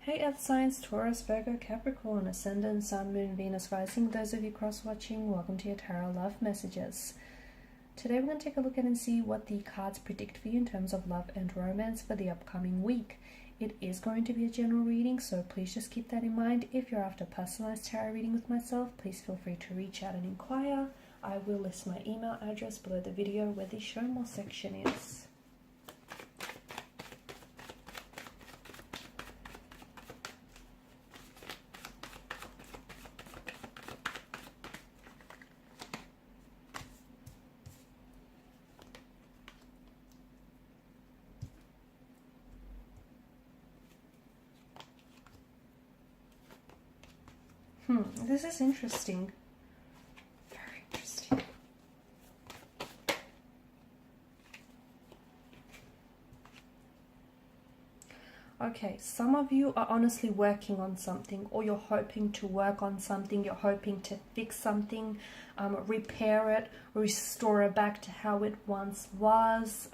Hey Earth signs, Taurus, Virgo, Capricorn, Ascendant, Sun, Moon, Venus, Rising. Those of you cross-watching, welcome to your Tarot Love Messages. Today we're going to take a look at and see what the cards predict for you in terms of love and romance for the upcoming week. It is going to be a general reading, so please just keep that in mind. If you're after a personalized tarot reading with myself, please feel free to reach out and inquire. I will list my email address below the video where the show more section is. This is interesting. Very interesting. Okay, some of you are honestly working on something, or you're hoping to work on something, you're hoping to fix something, repair it, restore it back to how it once was.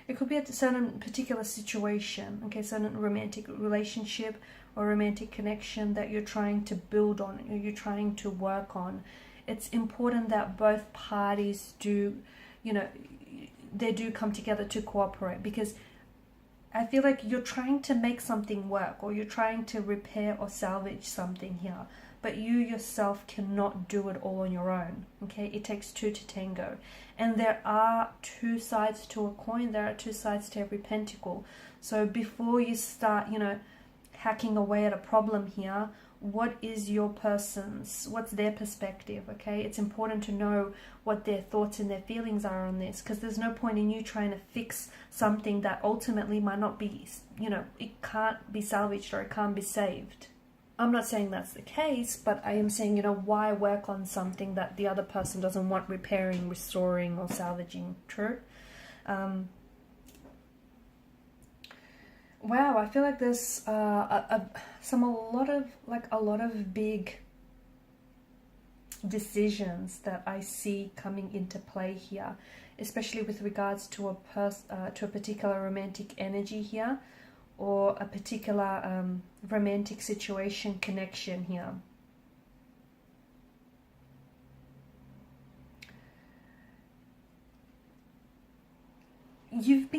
It could be a certain particular situation, okay, certain romantic relationship or romantic connection that you're trying to build on, or you're trying to work on. It's important that both parties do, they do come together to cooperate, because I feel like you're trying to make something work, or you're trying to repair or salvage something here, but you yourself cannot do it all on your own, okay? It takes two to tango. And there are two sides to a coin. There are two sides to every pentacle. So before you start, hacking away at a problem here, what is your person's, what's their perspective, okay? It's important to know what their thoughts and their feelings are on this, because there's no point in you trying to fix something that ultimately might not be, it can't be salvaged or it can't be saved. I'm not saying that's the case, but I am saying, why work on something that the other person doesn't want repairing, restoring, or salvaging? True. Wow, I feel like there's a lot of big decisions that I see coming into play here, especially with regards to a particular romantic energy here, or a particular romantic situation, connection here. You've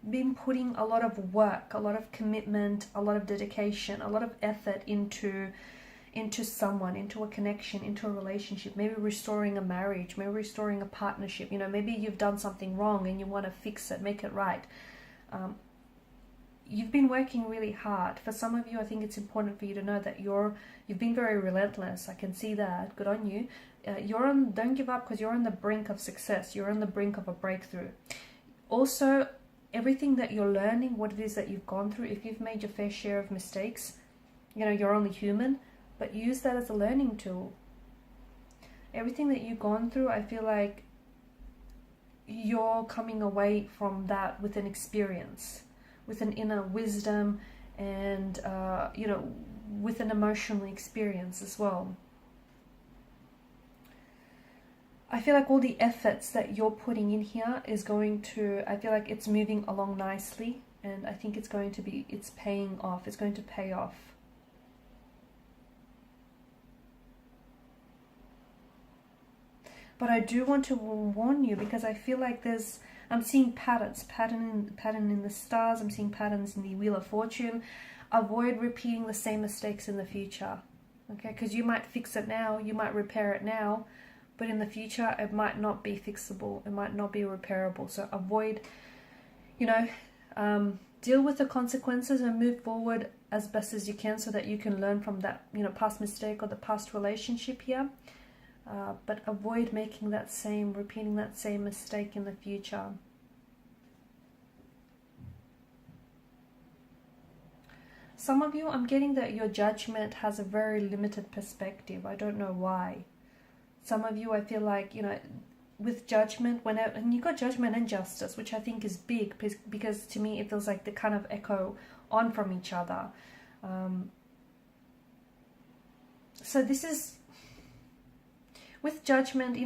been putting a lot of work, a lot of commitment, a lot of dedication, a lot of effort into someone, into a connection, into a relationship, maybe restoring a marriage, maybe restoring a partnership. Maybe you've done something wrong and you want to fix it, make it right. You've been working really hard. For some of you, I think it's important for you to know that you've been very relentless. I can see that. Good on you. Don't give up, because you're on the brink of success. You're on the brink of a breakthrough. Also, everything that you're learning, what it is that you've gone through, if you've made your fair share of mistakes, you're only human, but use that as a learning tool. Everything that you've gone through, I feel like you're coming away from that with an experience, with an inner wisdom, and with an emotional experience as well. I feel like all the efforts that you're putting in here is going to, I feel like it's moving along nicely, and I think it's paying off. It's going to pay off. But I do want to warn you, because I feel like I'm seeing pattern in the stars. I'm seeing patterns in the Wheel of Fortune. Avoid repeating the same mistakes in the future, okay? Because you might fix it now, you might repair it now, but in the future it might not be fixable, it might not be repairable. So avoid, deal with the consequences and move forward as best as you can, so that you can learn from that, past mistake or the past relationship here. But avoid repeating that same mistake in the future. Some of you, I'm getting that your judgment has a very limited perspective. I don't know why. Some of you, I feel like, with judgment, and you've got judgment and justice, which I think is big, because to me it feels like they kind of echo on from each other. So this is, with judgment,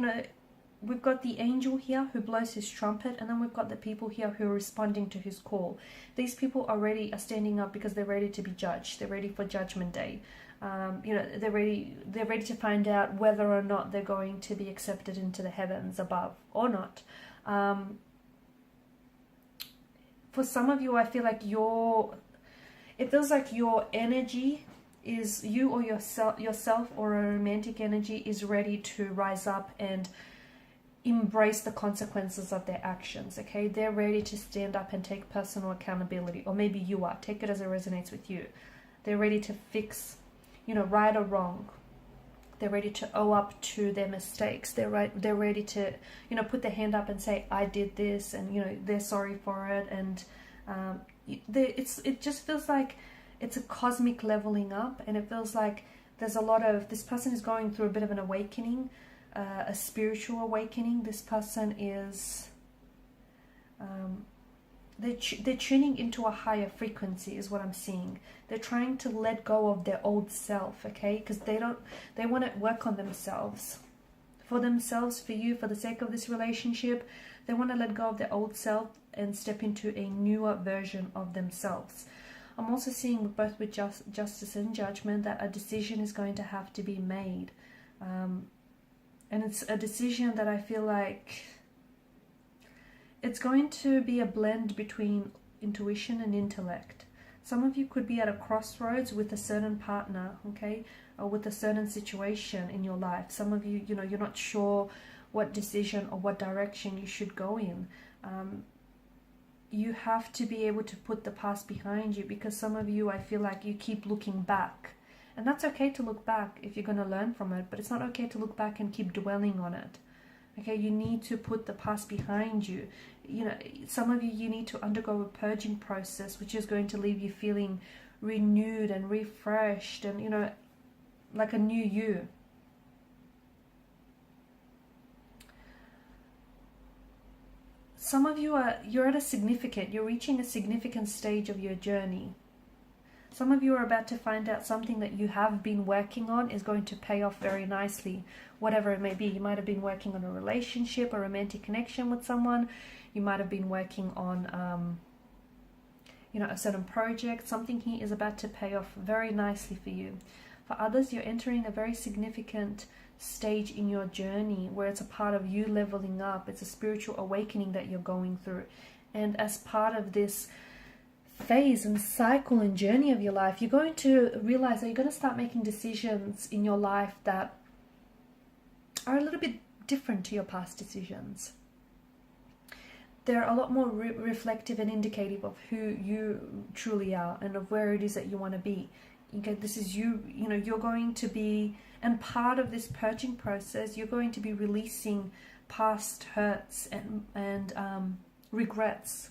we've got the angel here who blows his trumpet, and then we've got the people here who are responding to his call. These people are standing up because they're ready to be judged. They're ready for Judgment Day. You know, they're ready to find out whether or not they're going to be accepted into the heavens above or not. For some of you, I feel like it feels like your energy is, you or yourself or a romantic energy is ready to rise up and embrace the consequences of their actions. Okay, they're ready to stand up and take personal accountability, or maybe you are. Take it as it resonates with you. They're ready to fix, you know, right or wrong. They're ready to owe up to their mistakes. They're ready to, you know, put their hand up and say, I did this, and, you know, they're sorry for it. And it just feels like it's a cosmic leveling up, and it feels like there's a lot of, this person is going through a bit of an awakening, a spiritual awakening. This person is, they're tuning into a higher frequency is what I'm seeing. They're trying to let go of their old self, okay? Because they want to work on themselves. For themselves, for you, for the sake of this relationship, they want to let go of their old self and step into a newer version of themselves. I'm also seeing both with justice and judgment that a decision is going to have to be made. And it's a decision that I feel like it's going to be a blend between intuition and intellect. Some of you could be at a crossroads with a certain partner, okay, or with a certain situation in your life. Some of you, you know, you're not sure what decision or what direction you should go in. You have to be able to put the past behind you, because some of you, I feel like you keep looking back. And that's okay to look back if you're going to learn from it, but it's not okay to look back and keep dwelling on it. Okay, you need to put the past behind you. You know, some of you, you need to undergo a purging process, which is going to leave you feeling renewed and refreshed and, you know, like a new you. Some of you you're reaching a significant stage of your journey. Some of you are about to find out something that you have been working on is going to pay off very nicely, whatever it may be. You might have been working on a relationship, a romantic connection with someone. You might have been working on, you know, a certain project. Something here is about to pay off very nicely for you. For others, you're entering a very significant stage in your journey where it's a part of you leveling up. It's a spiritual awakening that you're going through. And as part of this phase and cycle and journey of your life, you're going to realize that you're going to start making decisions in your life that are a little bit different to your past decisions. They're a lot more reflective and indicative of who you truly are and of where it is that you want to be. Okay, this is you, you know, you're going to be, and part of this purging process, you're going to be releasing past hurts and regrets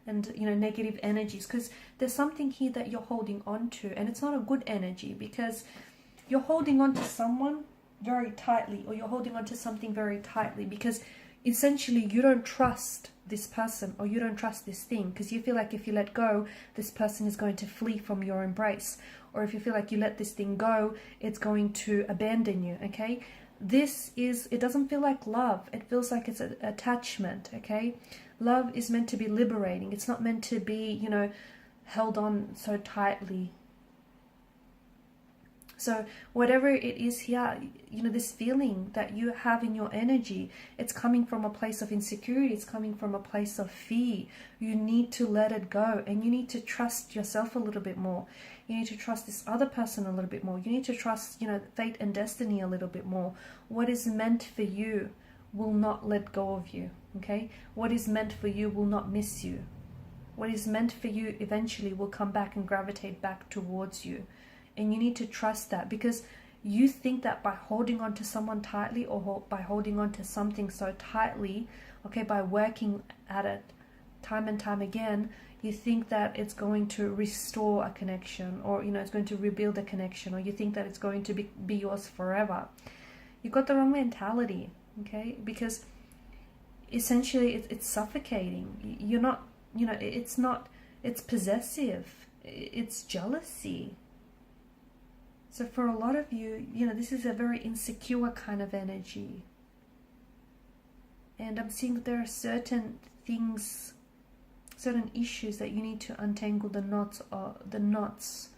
and, you know, negative energies, because there's something here that you're holding on to, and it's not a good energy, because you're holding on to someone very tightly, or you're holding on to something very tightly because essentially you don't trust this person, or you don't trust this thing, because you feel like if you let go, this person is going to flee from your embrace, or if you feel like you let this thing go, it's going to abandon you. Okay, it doesn't feel like love. It feels like it's an attachment. Okay, love is meant to be liberating. It's not meant to be, you know, held on so tightly. So whatever it is here, you know, this feeling that you have in your energy, it's coming from a place of insecurity. It's coming from a place of fear. You need to let it go, and you need to trust yourself a little bit more. You need to trust this other person a little bit more. You need to trust, you know, fate and destiny a little bit more. What is meant for you will not let go of you, okay? What is meant for you will not miss you. What is meant for you eventually will come back and gravitate back towards you. And you need to trust that, because you think that by holding on to someone tightly, or by holding on to something so tightly, okay, by working at it time and time again, you think that it's going to restore a connection, or, you know, it's going to rebuild a connection, or you think that it's going to be yours forever. You've got the wrong mentality, okay? Because essentially it's suffocating. You're not, you know, it's possessive. It's jealousy. So for a lot of you, you know, this is a very insecure kind of energy. And I'm seeing that there are certain things, certain issues that you need to untangle the knots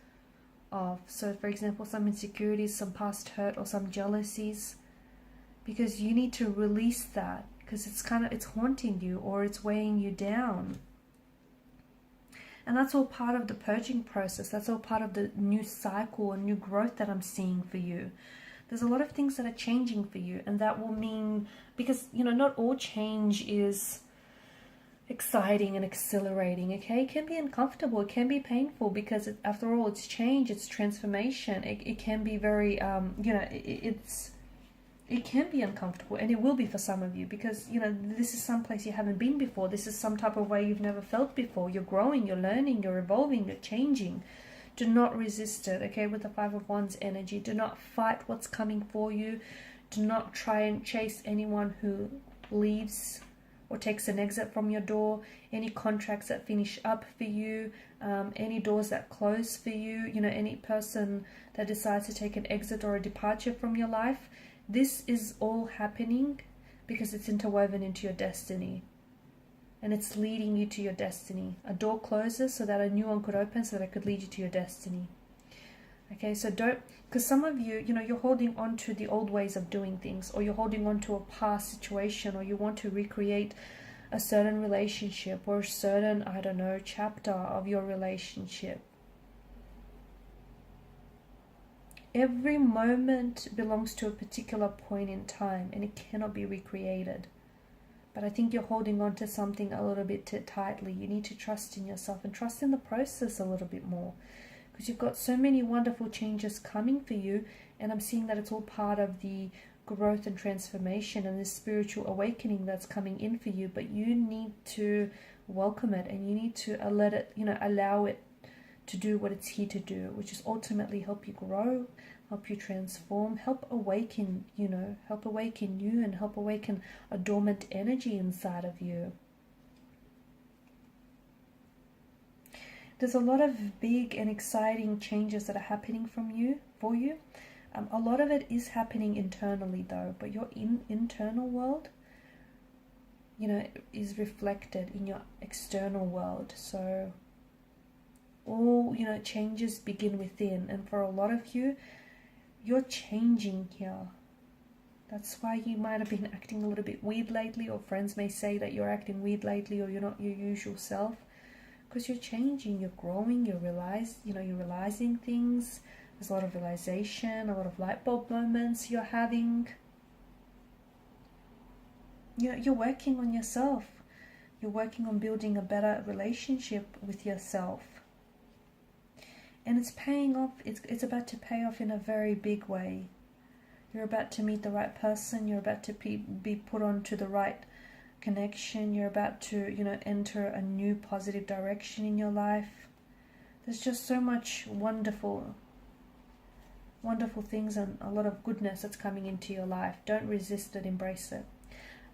of. So for example, some insecurities, some past hurt, or some jealousies, because you need to release that, because it's haunting you, or it's weighing you down. And that's all part of the purging process. That's all part of the new cycle and new growth that I'm seeing for you. There's a lot of things that are changing for you, and that will mean, because, you know, not all change is exciting and exhilarating, okay? It can be uncomfortable, it can be painful, because after all, it's change, it's transformation. It can be very, you know, it can be uncomfortable, and it will be for some of you, because, you know, this is some place you haven't been before. This is some type of way you've never felt before. You're growing, you're learning, you're evolving, you're changing. Do not resist it, okay? With the Five of Wands energy, do not fight what's coming for you. Do not try and chase anyone who leaves or takes an exit from your door, any contracts that finish up for you, any doors that close for you, you know, any person that decides to take an exit or a departure from your life. This is all happening because it's interwoven into your destiny, and it's leading you to your destiny. A door closes so that a new one could open, so that it could lead you to your destiny. Okay, so don't, because some of you, you know, you're holding on to the old ways of doing things, or you're holding on to a past situation, or you want to recreate a certain relationship or a certain, I don't know, chapter of your relationship. Every moment belongs to a particular point in time, and it cannot be recreated. But I think you're holding on to something a little bit too tightly. You need to trust in yourself and trust in the process a little bit more, because you've got so many wonderful changes coming for you, and I'm seeing that it's all part of the growth and transformation and this spiritual awakening that's coming in for you. But you need to welcome it, and you need to let it, you know, allow it to do what it's here to do, which is ultimately help you grow, help you transform, help awaken, you know, help awaken you, and help awaken a dormant energy inside of you. There's a lot of big and exciting changes that are happening for you. A lot of it is happening internally though, but your internal world, you know, is reflected in your external world. So all, you know, changes begin within, and for a lot of you, you're changing here. That's why you might have been acting a little bit weird lately, or friends may say that you're acting weird lately, or you're not your usual self, because you're changing, you're growing, you're realizing things. There's a lot of realization, a lot of light bulb moments you're having. You know, you're working on yourself. You're working on building a better relationship with yourself. And it's paying off. It's about to pay off in a very big way. You're about to meet the right person. You're about to be put onto the right connection. You're about to, you know, enter a new positive direction in your life. There's just so much wonderful things and a lot of goodness that's coming into your life. Don't resist it, embrace it.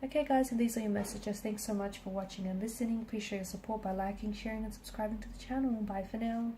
Okay guys, and these are your messages. Thanks so much for watching and listening. Please show your support by liking, sharing and subscribing to the channel. Bye for now.